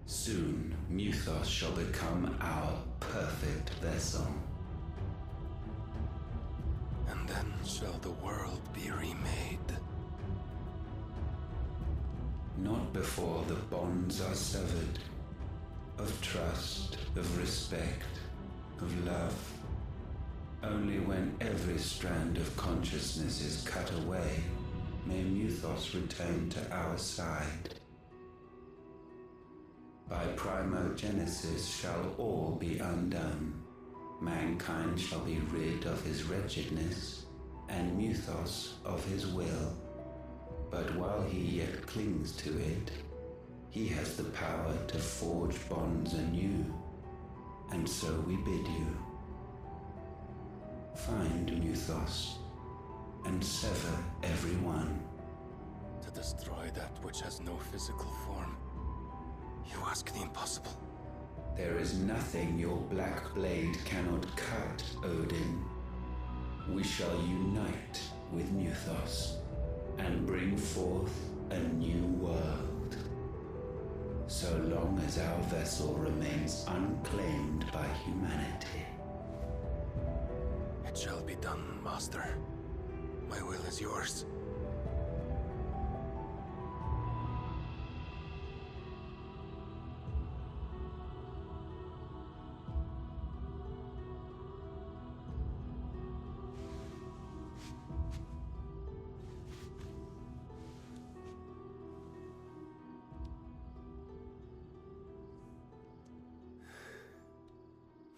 Soon, Muthos shall become our perfect vessel. And then shall the world be remade. Not before the bonds are severed, of trust, of respect, of love. Only when every strand of consciousness is cut away, may Muthos return to our side. By primogenesis shall all be undone. Mankind shall be rid of his wretchedness, and Muthos of his will. But while he yet clings to it, he has the power to forge bonds anew, and so we bid you. Find Muthos, and sever every one. To destroy that which has no physical form, you ask the impossible. There is nothing your black blade cannot cut, Odin. We shall unite with Muthos, and bring forth a new world. So long as our vessel remains unclaimed by humanity. It shall be done, Master. My will is yours.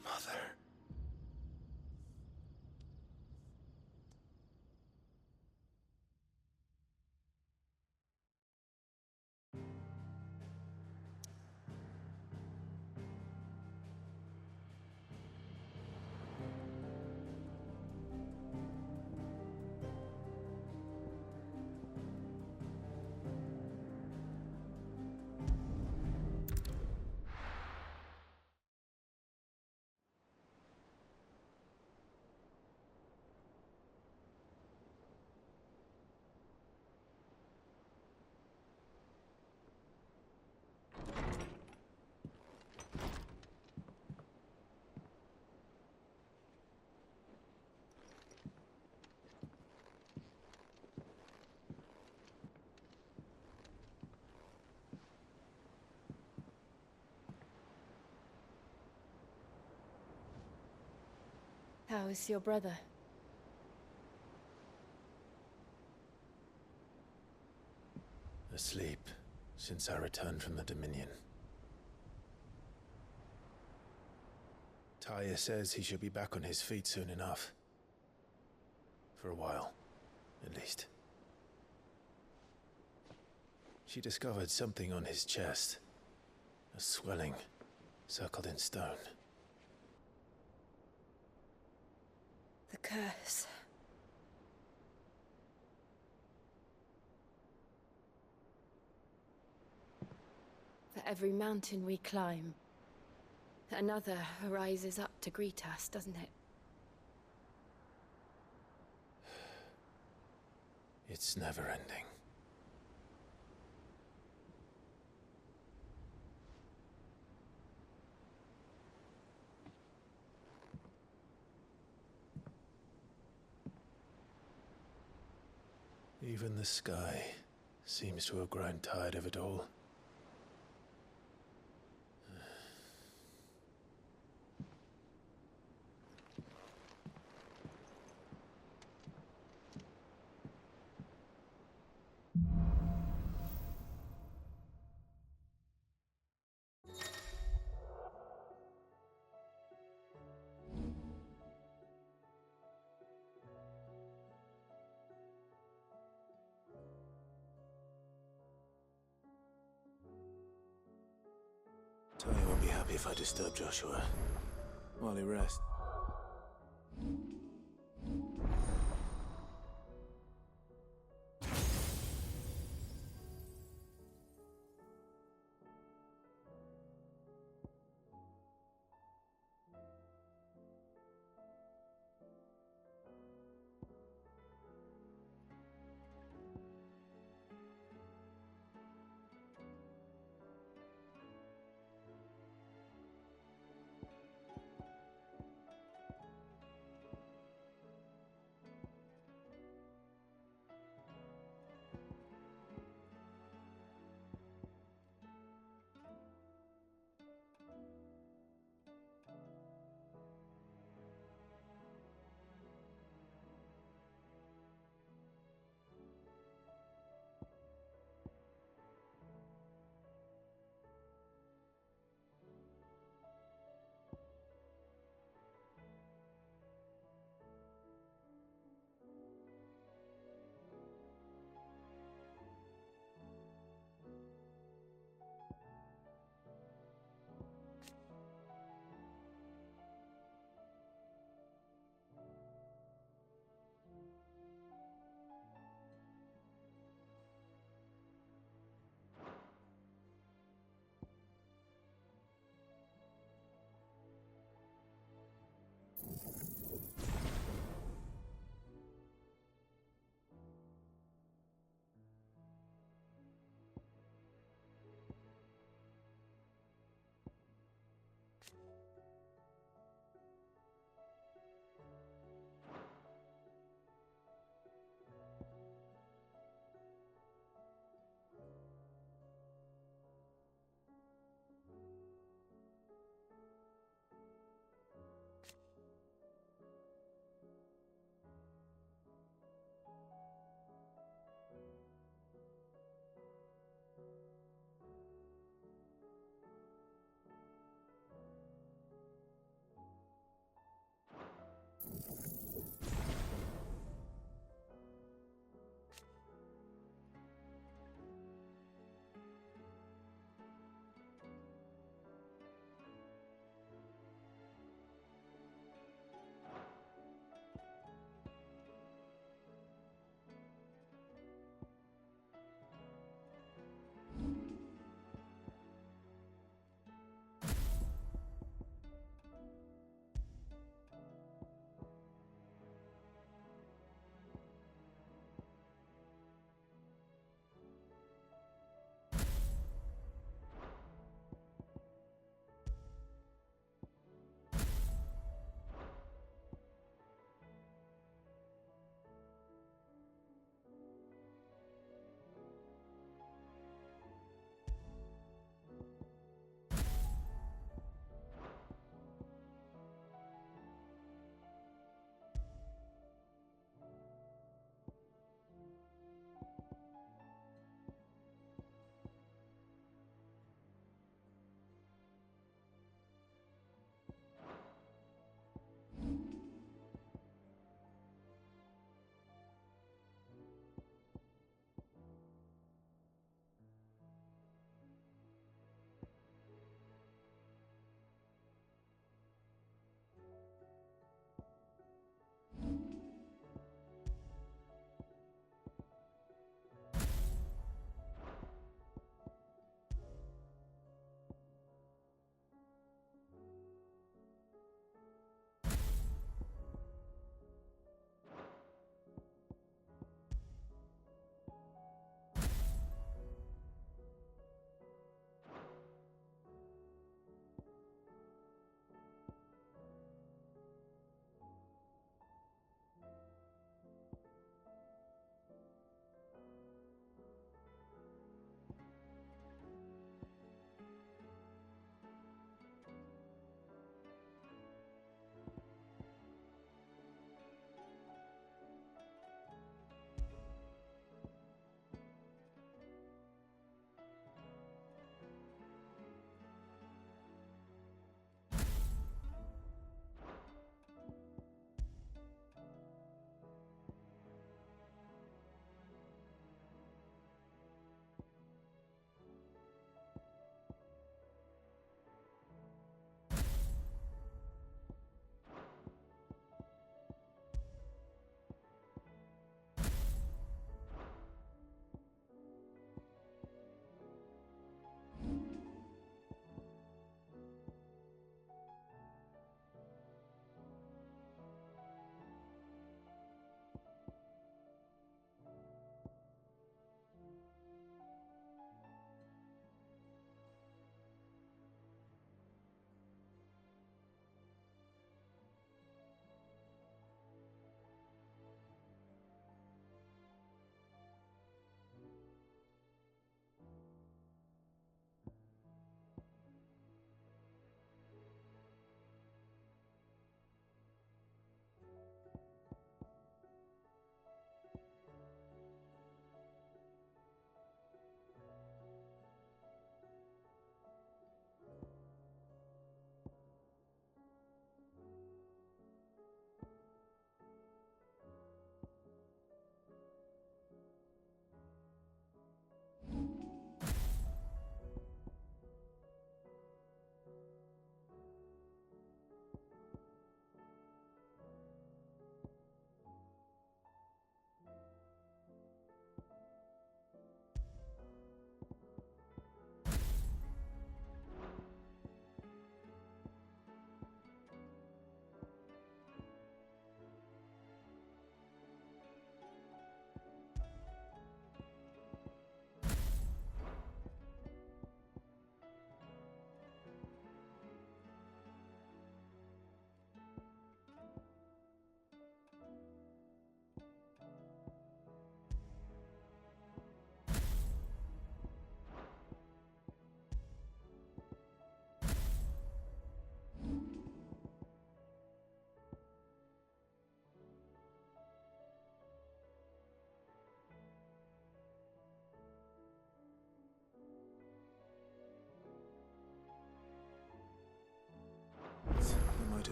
Mother. How is your brother? Asleep since I returned from the Dominion. Taya says he should be back on his feet soon enough. For a while, at least. She discovered something on his chest. A swelling, circled in stone. The curse. For every mountain we climb, another rises up to greet us, doesn't it? It's never ending. Even the sky seems to have grown tired of it all. Tony won't be happy if I disturb Joshua while he rests.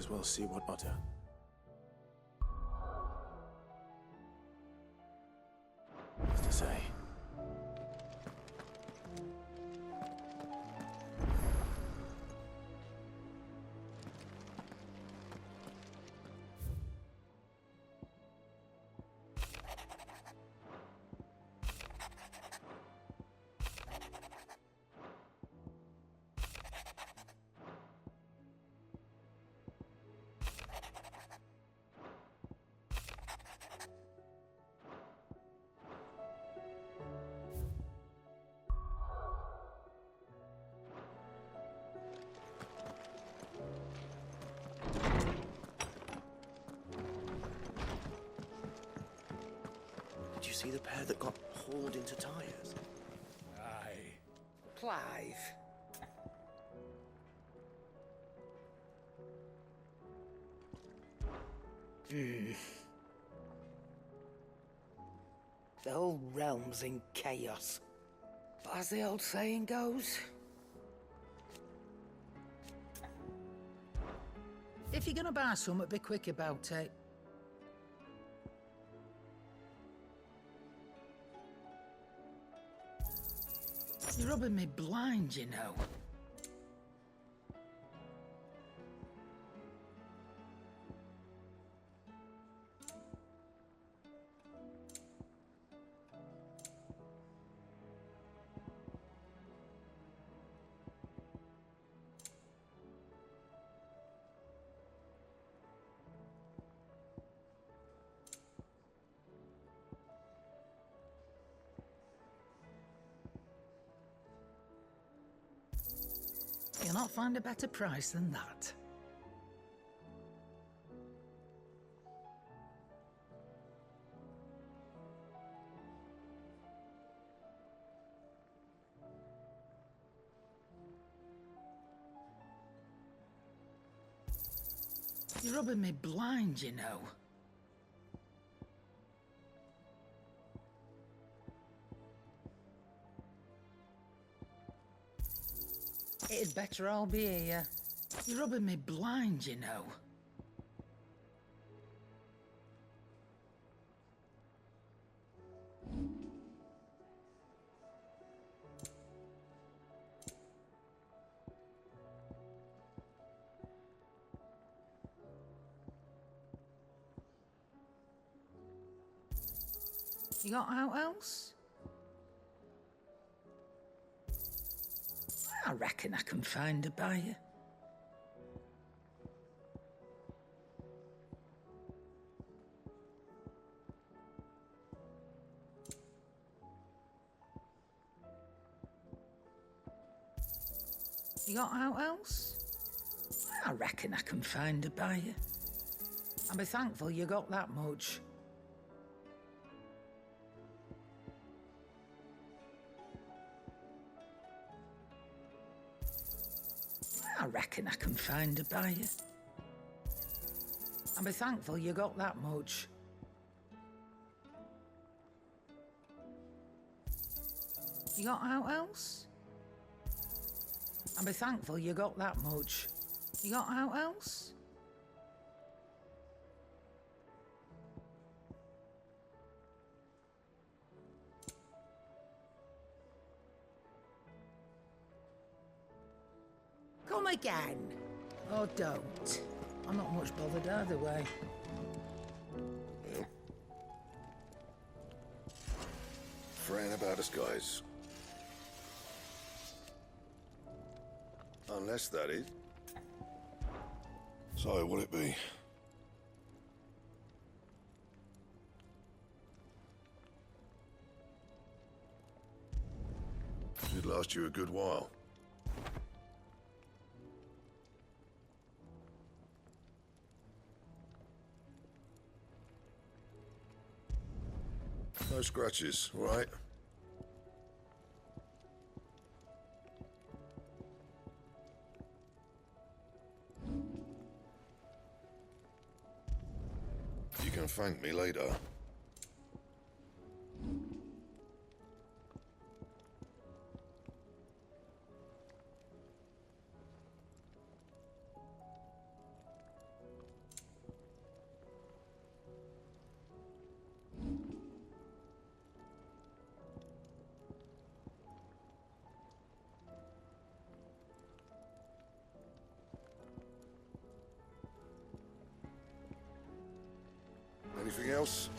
as well see what Otter. What's to say? Did you see the pair that got hauled into tyres? Aye. Clive. The whole realm's in chaos. But as the old saying goes, if you're gonna buy something, be quick about it. You're rubbing me blind, you know. You'll not find a better price than that. You're rubbing me blind, you know. It'd better all be here. You're rubbing me blind, you know. You got out else? I reckon I can find a buyer. You got out else? I reckon I can find a buyer. I'll be thankful you got that much. I reckon I can find a buyer. I'll be thankful you got that much. You got out else? I'll be thankful you got that much. You got out else? Come again. Or don't. I'm not much bothered either way. Fran about us, guys. Unless that is. So, will it be? Should last you a good while. No scratches, all right? You can thank me later. boss.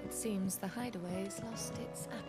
It seems the hideaway has lost its appetite.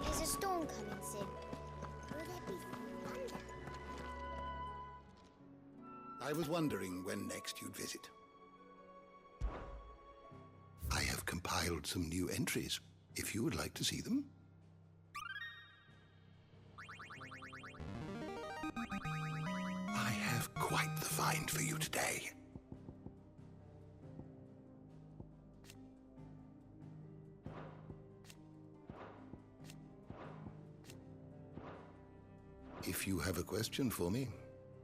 There's a storm coming soon. Will there be thunder? I was wondering when next you'd visit. I have compiled some new entries, if you would like to see them. I have quite the find for you today. If you have a question for me,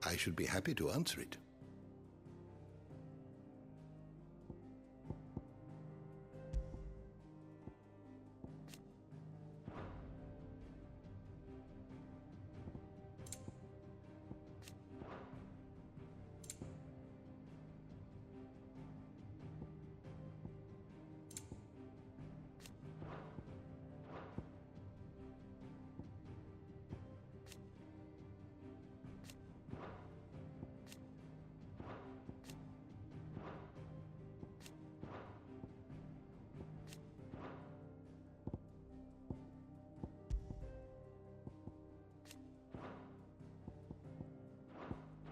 I should be happy to answer it.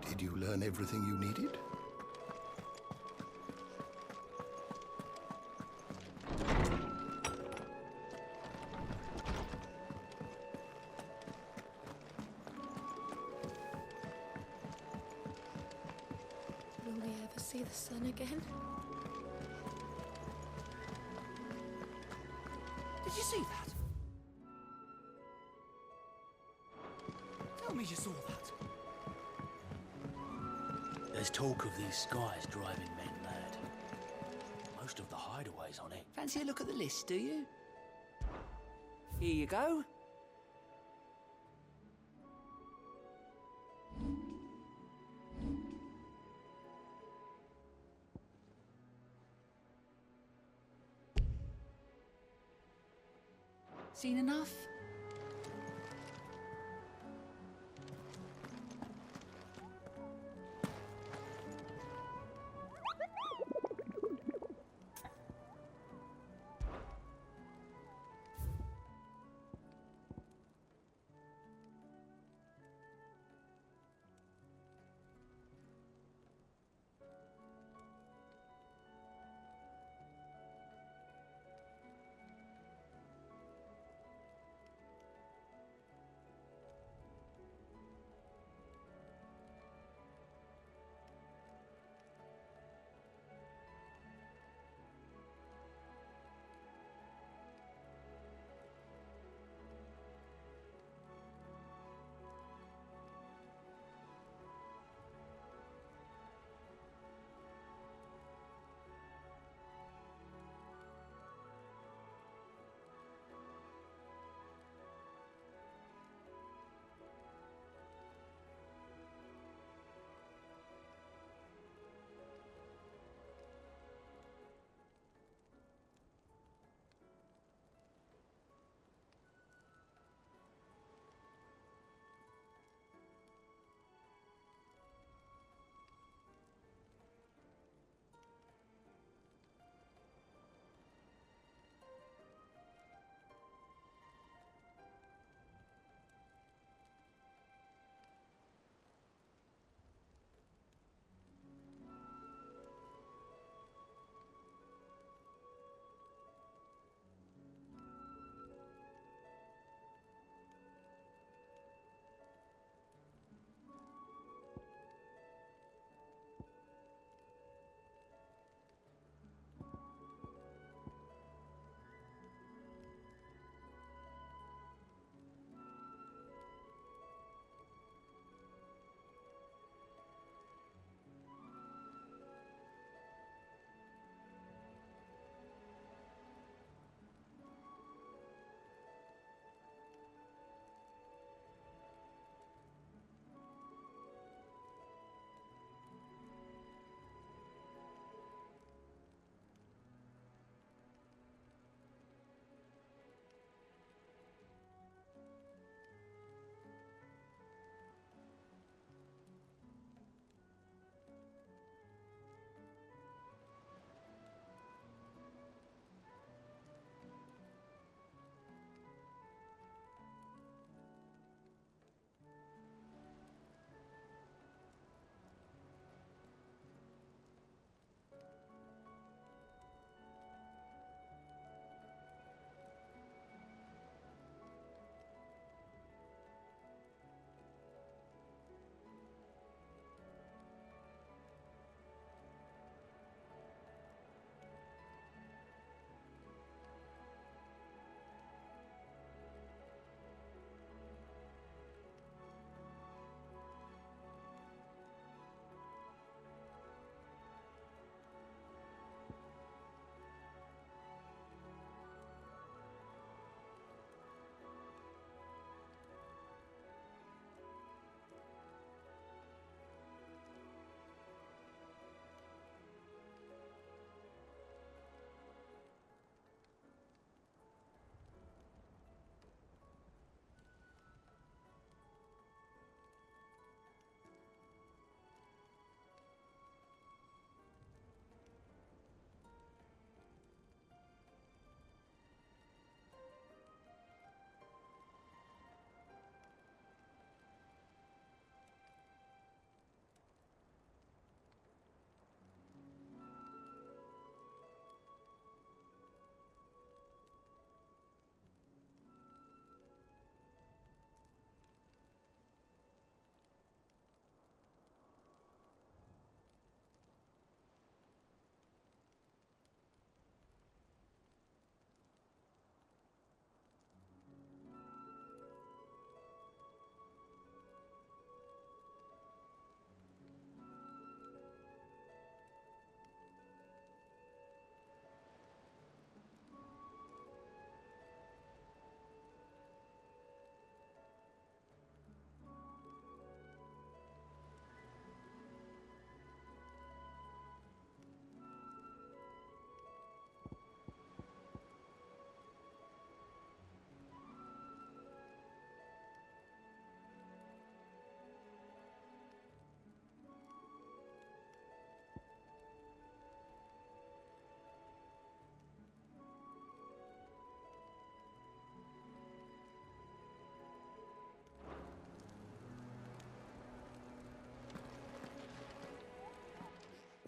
Did you learn everything you needed? Will we ever see the sun again? Did you see that? Tell me you saw that. There's talk of these skies driving men mad. Most of the hideaways on it. Fancy a look at the list, do you? Here you go. Seen enough?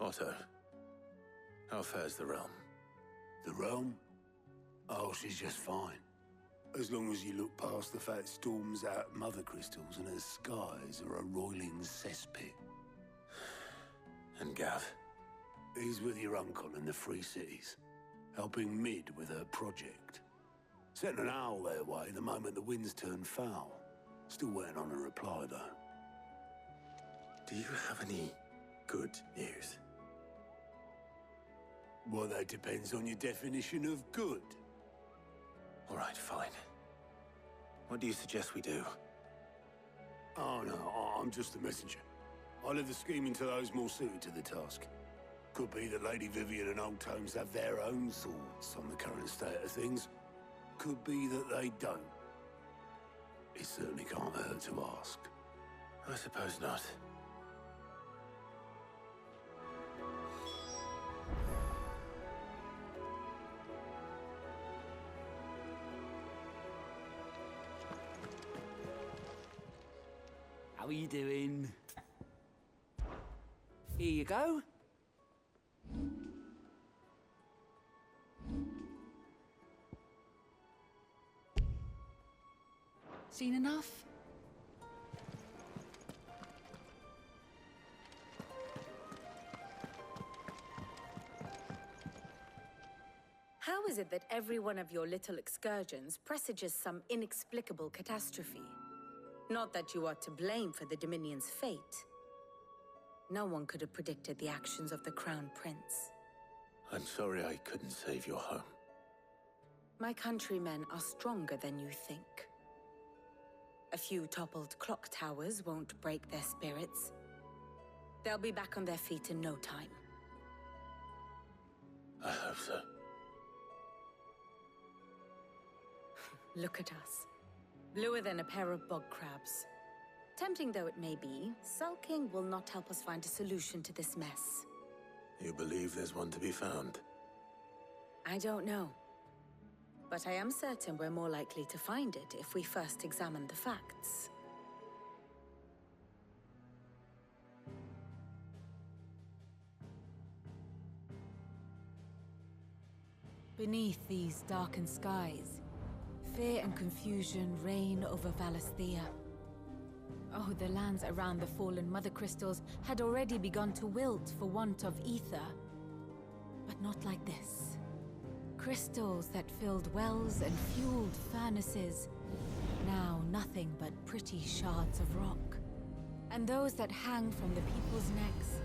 Otto, how fares the realm? The realm? Oh, she's just fine. As long as you look past the fat storms out mother crystals and her skies are a roiling cesspit. And Gav? He's with your uncle in the Free Cities, helping Mid with her project. Sent an owl their way the moment the winds turned foul. Still waiting on a reply, though. Do you have any good news? Well, that depends on your definition of good. All right, fine. What do you suggest we do? Oh, no, I'm just a messenger. I leave the scheming to those more suited to the task. Could be that Lady Vivian and Old Tomes have their own thoughts on the current state of things. Could be that they don't. It certainly can't hurt to ask. I suppose not. How are you doing? Here you go. Seen enough? How is it that every one of your little excursions presages some inexplicable catastrophe? Not that you are to blame for the Dominion's fate. No one could have predicted the actions of the Crown Prince. I'm sorry I couldn't save your home. My countrymen are stronger than you think. A few toppled clock towers won't break their spirits. They'll be back on their feet in no time. I hope so. Look at us. Bluer than a pair of bog crabs. Tempting though it may be, sulking will not help us find a solution to this mess. You believe there's one to be found? I don't know. But I am certain we're more likely to find it if we first examine the facts. Beneath these darkened skies, fear and confusion reign over Valisthea. Oh, the lands around the fallen Mother Crystals had already begun to wilt for want of ether. But not like this. Crystals that filled wells and fueled furnaces. Now nothing but pretty shards of rock. And those that hang from the people's necks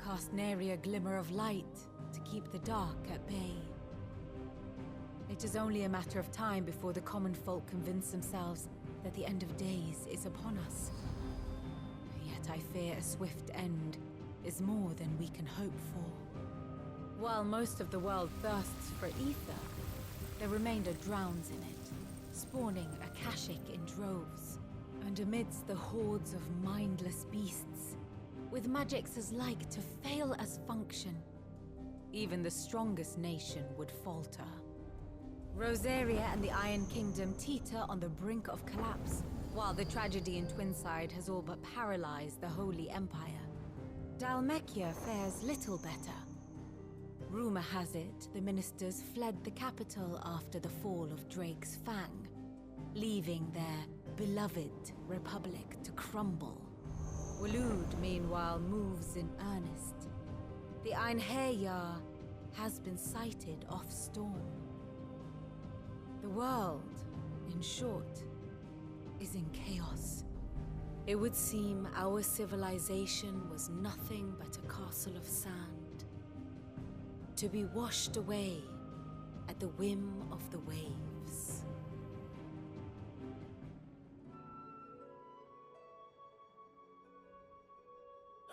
cast nary a glimmer of light to keep the dark at bay. It is only a matter of time before the common folk convince themselves that the end of days is upon us. Yet I fear a swift end is more than we can hope for. While most of the world thirsts for ether, the remainder drowns in it, spawning Akashic in droves. And amidst the hordes of mindless beasts, with magics as like to fail as function, even the strongest nation would falter. Rosaria and the Iron Kingdom teeter on the brink of collapse, while the tragedy in Twinside has all but paralyzed the Holy Empire. Dhalmekia fares little better. Rumor has it the ministers fled the capital after the fall of Drake's Fang, leaving their beloved republic to crumble. Waloed, meanwhile, moves in earnest. The Einherjar has been sighted off-storm. The world, in short, is in chaos. It would seem our civilization was nothing but a castle of sand, to be washed away at the whim of the waves.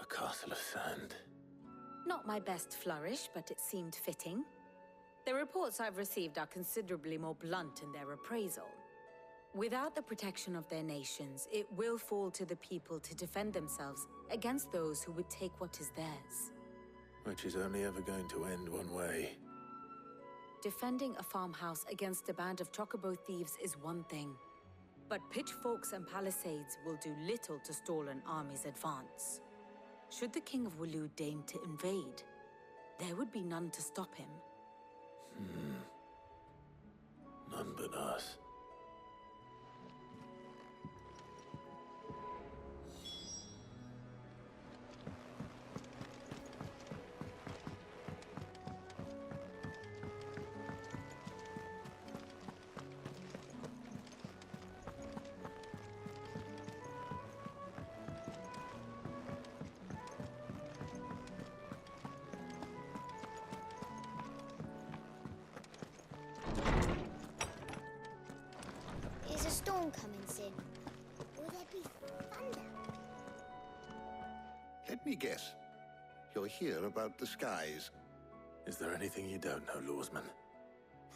A castle of sand. Not my best flourish, but it seemed fitting. The reports I've received are considerably more blunt in their appraisal. Without the protection of their nations, it will fall to the people to defend themselves against those who would take what is theirs. Which is only ever going to end one way. Defending a farmhouse against a band of chocobo thieves is one thing, but pitchforks and palisades will do little to stall an army's advance. Should the King of Waloed deign to invade, there would be none to stop him. None but us. Is a storm coming, Sin? Will there be thunder? Let me guess. You're here about the skies. Is there anything you don't know, Lawsman?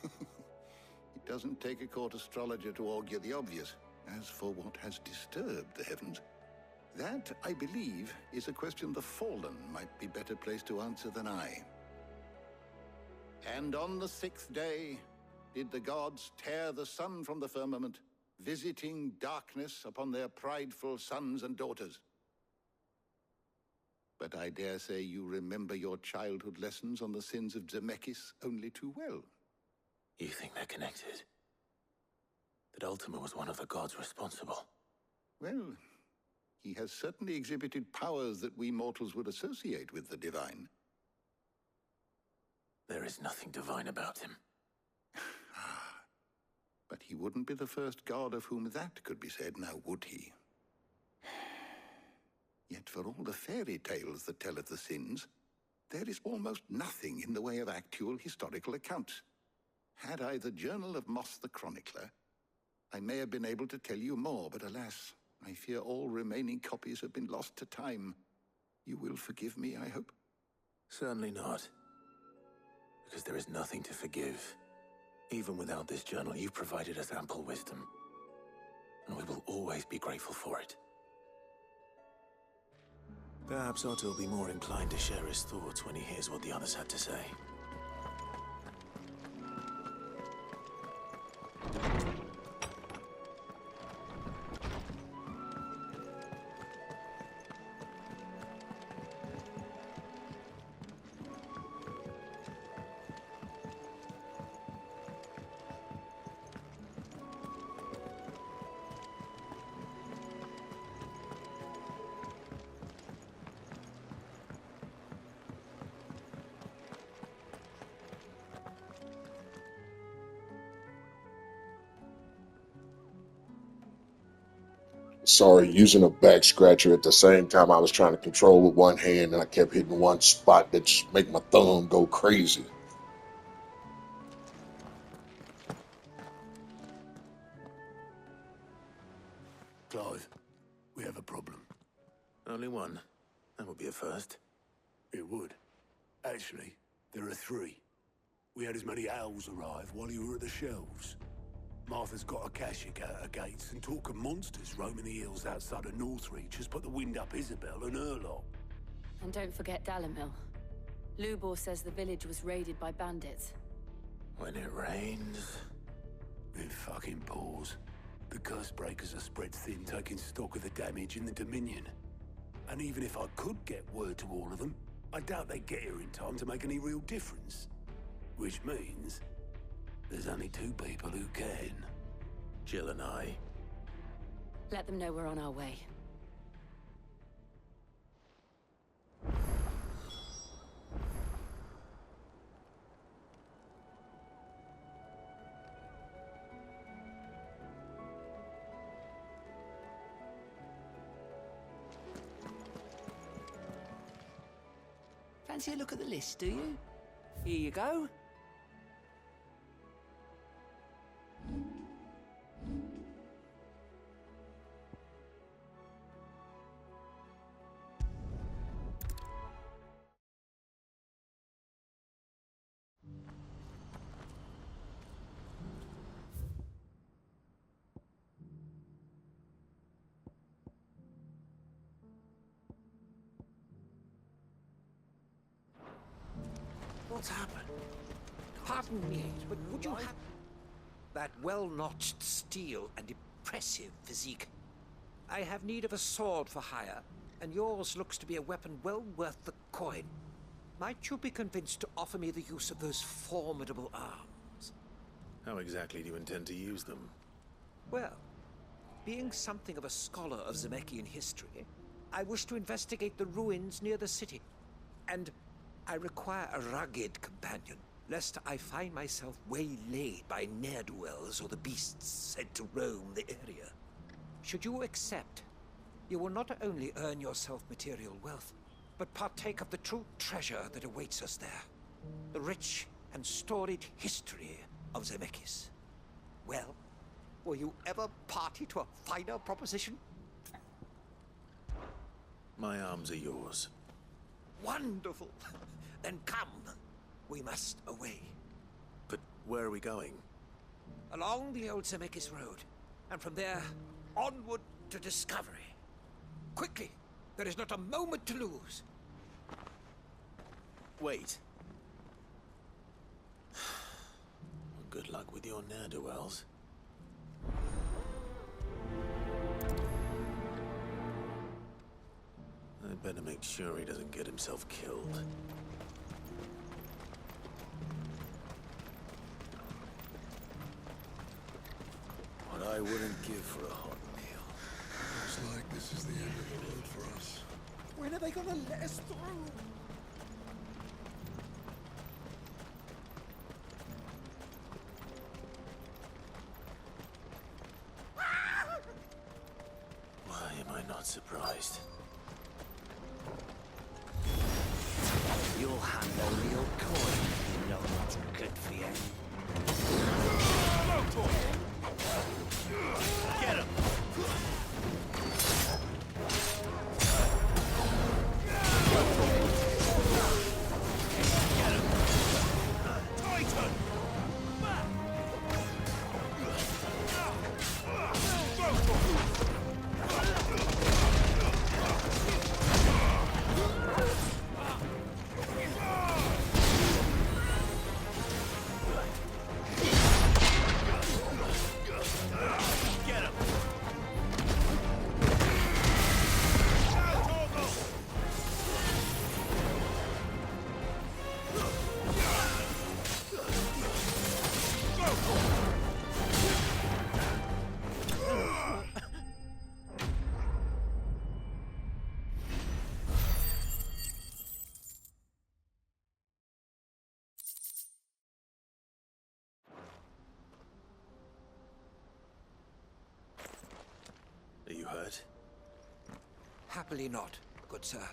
It doesn't take a court astrologer to augur the obvious. As for what has disturbed the heavens, that, I believe, is a question the Fallen might be better placed to answer than I. And on the 6th day did the gods tear the sun from the firmament, visiting darkness upon their prideful sons and daughters. But I dare say you remember your childhood lessons on the sins of Zemeckis only too well. You think they're connected? That Ultima was one of the gods responsible? Well, he has certainly exhibited powers that we mortals would associate with the divine. There is nothing divine about him. But he wouldn't be the first god of whom that could be said, now would he? Yet for all the fairy tales that tell of the sins, there is almost nothing in the way of actual historical accounts. Had I the Journal of Moss the Chronicler, I may have been able to tell you more, but alas, I fear all remaining copies have been lost to time. You will forgive me, I hope? Certainly not. Because there is nothing to forgive. Even without this journal, you've provided us ample wisdom. And we will always be grateful for it. Perhaps Otto will be more inclined to share his thoughts when he hears what the others had to say. Sorry, using a back scratcher at the same time I was trying to control with one hand, and I kept hitting one spot that just make my thumb go crazy. Clive, we have a problem. Only one. That would be a first. It would. Actually, there are 3. We had as many owls arrive while you were at the shelves. Martha's got a Akashic out her gates, and talk of monsters roaming the hills outside of Northreach has put the wind up Isabel and her lot. And don't forget Dalimil. Lubor says the village was raided by bandits. When it rains... It fucking pours. The curse breakers are spread thin, taking stock of the damage in the Dominion. And even if I could get word to all of them, I doubt they'd get here in time to make any real difference. Which means... there's only 2 people who can. Jill and I. Let them know we're on our way. Fancy a look at the list, do you? Here you go. What's happened? Pardon me, but would you have that well-notched steel and impressive physique? I have need of a sword for hire. and yours looks to be a weapon well worth the coin. Might you be convinced to offer me the use of those formidable arms? How exactly do you intend to use them? Well, being something of a scholar of Zemeckis history, I wish to investigate the ruins near the city. And I require a rugged companion, lest I find myself waylaid by ne'er-do-wells or the beasts said to roam the area. Should you accept, you will not only earn yourself material wealth, but partake of the true treasure that awaits us there. The rich and storied history of Zemeckis. Well, were you ever party to a finer proposition? My arms are yours. Wonderful! Then come. We must away. But where are we going? Along the old Zemeckis Road, and from there, onward to discovery. Quickly! There is not a moment to lose. Wait. Good luck with your ne'er-do-wells. I'd better make sure he doesn't get himself killed. What I wouldn't give for a hot meal. Looks like this is the end of the road for us. When are they gonna let us through? Why am I not surprised? You'll handle your coin. You know what's good for you. Get him! Are you hurt? Happily not, good sir.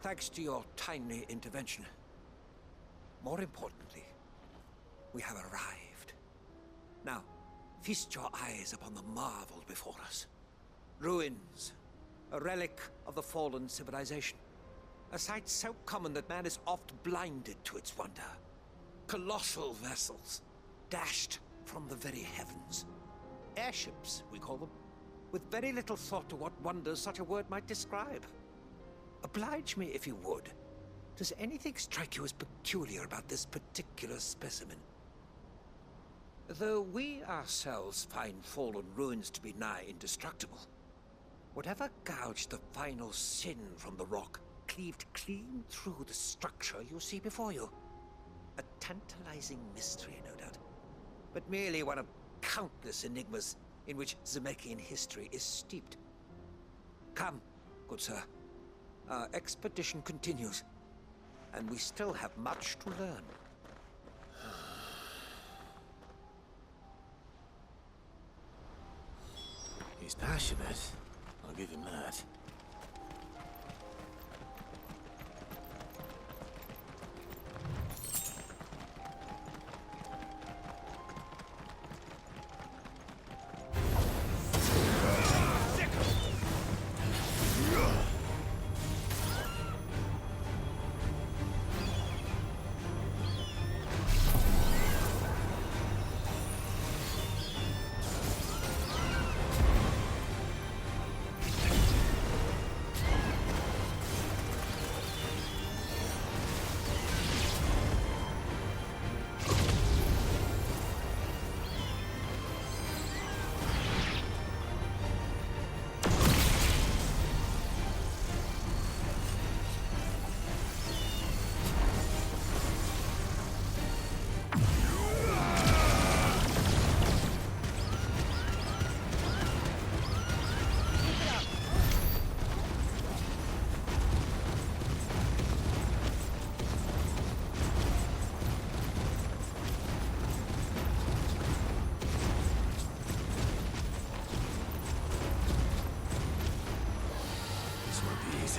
Thanks to your timely intervention. More importantly, we have arrived. Now, feast your eyes upon the marvel before us. Ruins, a relic of the fallen civilization. A sight so common that man is oft blinded to its wonder. Colossal vessels, dashed from the very heavens. Airships, we call them, with very little thought to what wonders such a word might describe. Oblige me if you would. Does anything strike you as peculiar about this particular specimen? Though we ourselves find fallen ruins to be nigh indestructible, whatever gouged the final sin from the rock cleaved clean through the structure you see before you. A tantalizing mystery, no doubt, but merely one of countless enigmas in which Zemeckis history is steeped. Come, good sir. Our expedition continues, and we still have much to learn. He's passionate. I'll give him that.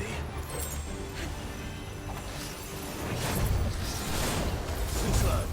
easy. Too slow.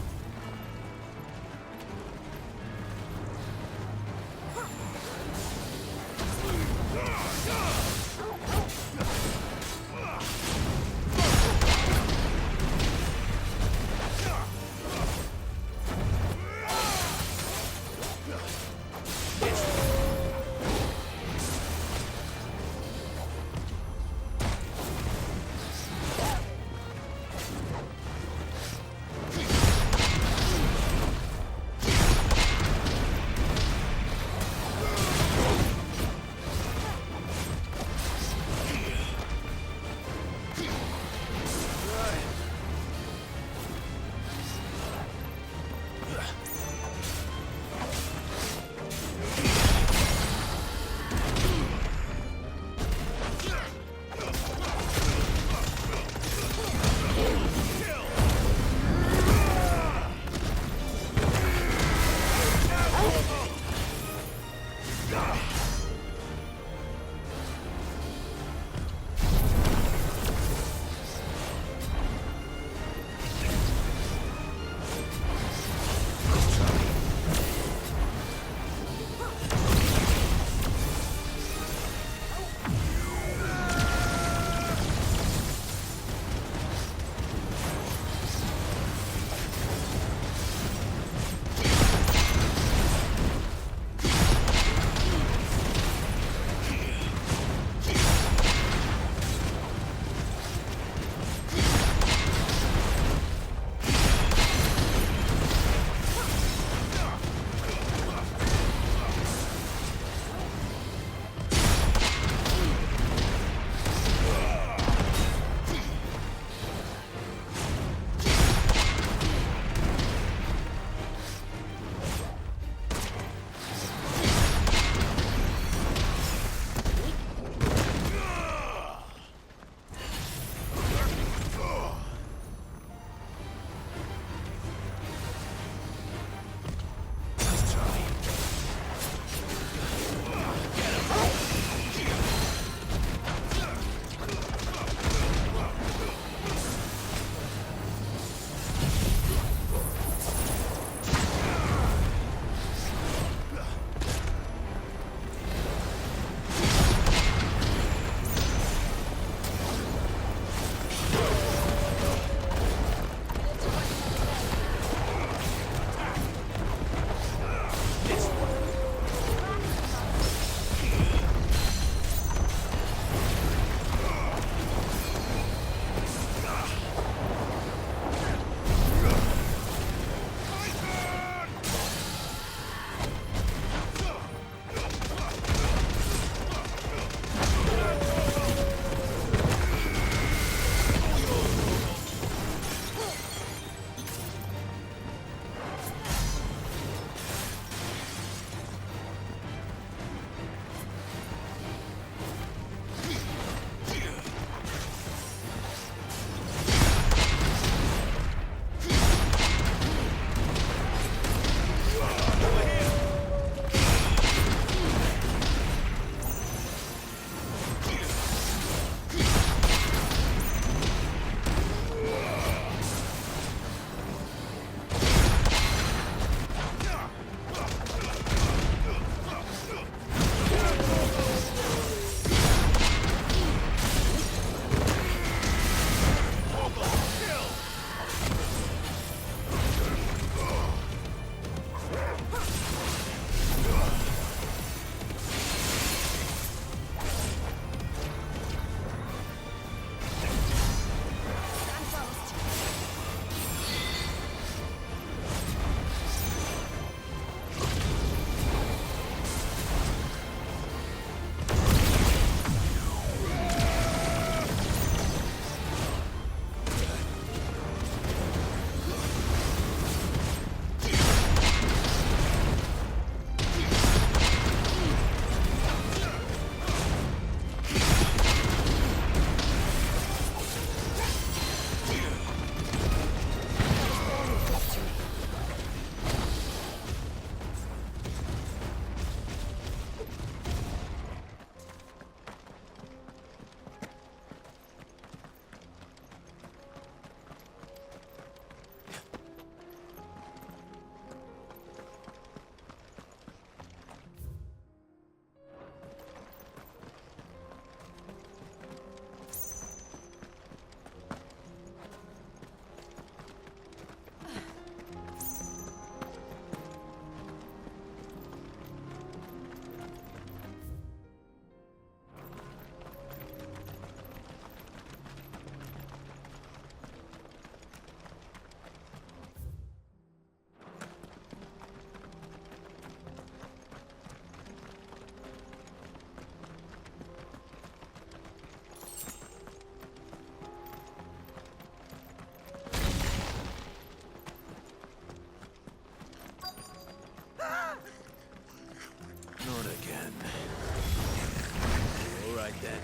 then.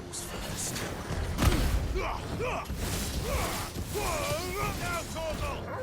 Who's first? Now, Torgal!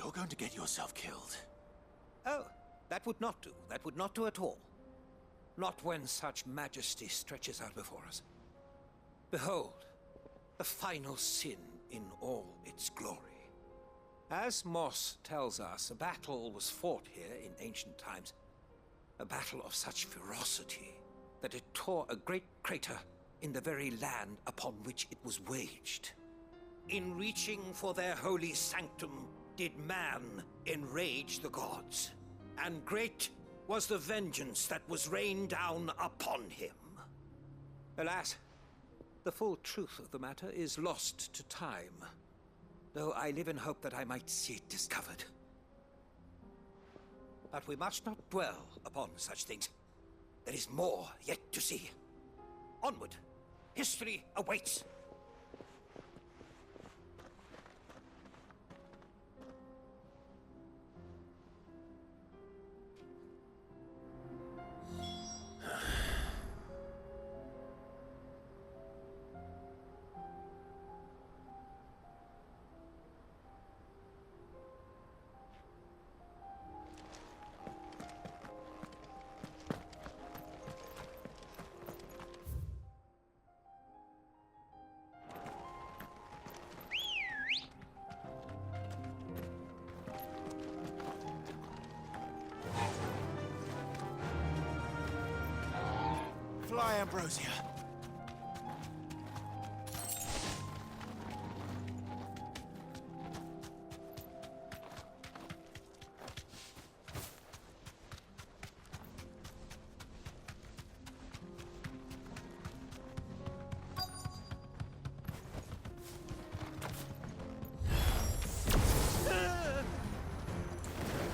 You're going to get yourself killed. Oh, that would not do. That would not do at all. Not when such majesty stretches out before us. Behold, the final sin in all its glory. As Moss tells us, a battle was fought here in ancient times. A battle of such ferocity that it tore a great crater in the very land upon which it was waged. In reaching for their holy sanctum, did man enrage the gods, and great was the vengeance that was rained down upon him. Alas, the full truth of the matter is lost to time, though I live in hope that I might see it discovered. But we must not dwell upon such things. There is more yet to see. Onward! History awaits! Fly, Ambrosia.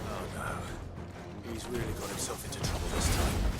Oh no. He's really got himself into trouble this time.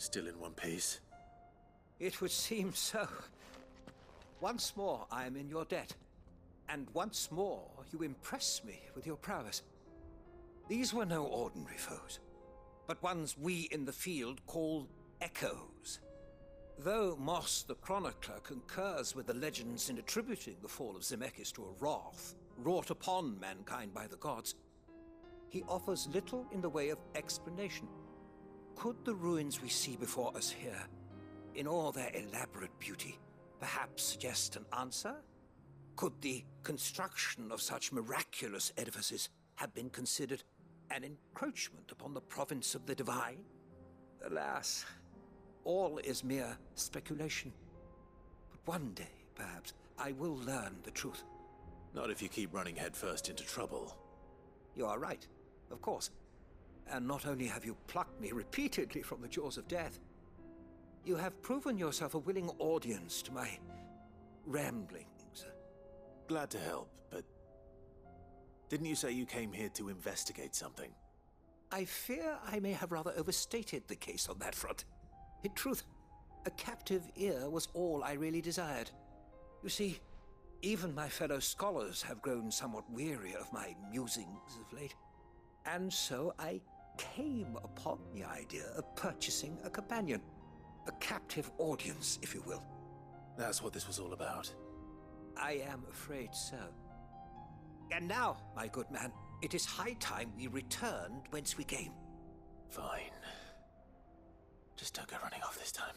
Still in one piece? It would seem so. Once more I am in your debt. And once more you impress me with your prowess. These were no ordinary foes, but ones we in the field call echoes. Though Moss the Chronicler concurs with the legends in attributing the fall of Zemeckis to a wrath wrought upon mankind by the gods, he offers little in the way of explanation. Could the ruins we see before us here, in all their elaborate beauty, perhaps suggest an answer? Could the construction of such miraculous edifices have been considered an encroachment upon the province of the divine? Alas, all is mere speculation. But one day, perhaps, I will learn the truth. Not if you keep running headfirst into trouble. You are right, of course. And not only have you plucked me repeatedly from the jaws of death, you have proven yourself a willing audience to my ramblings. Glad to help, but didn't you say you came here to investigate something? I fear I may have rather overstated the case on that front. In truth, a captive ear was all I really desired. You see, even my fellow scholars have grown somewhat weary of my musings of late. And so I came upon the idea of purchasing a companion. A captive audience, if you will. That's what this was all about. I am afraid so. And now, my good man, it is high time we returned whence we came. Fine. Just don't go running off this time.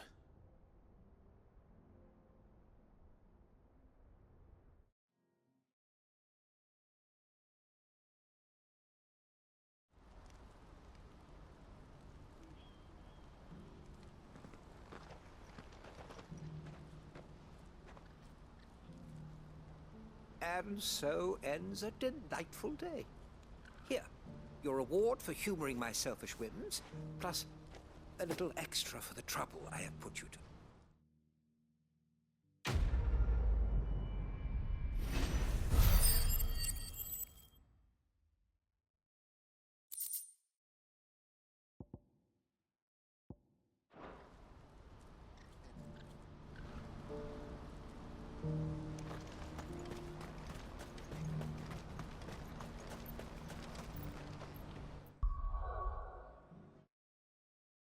And so ends a delightful day. Here, your reward for humoring my selfish whims, plus a little extra for the trouble I have put you to.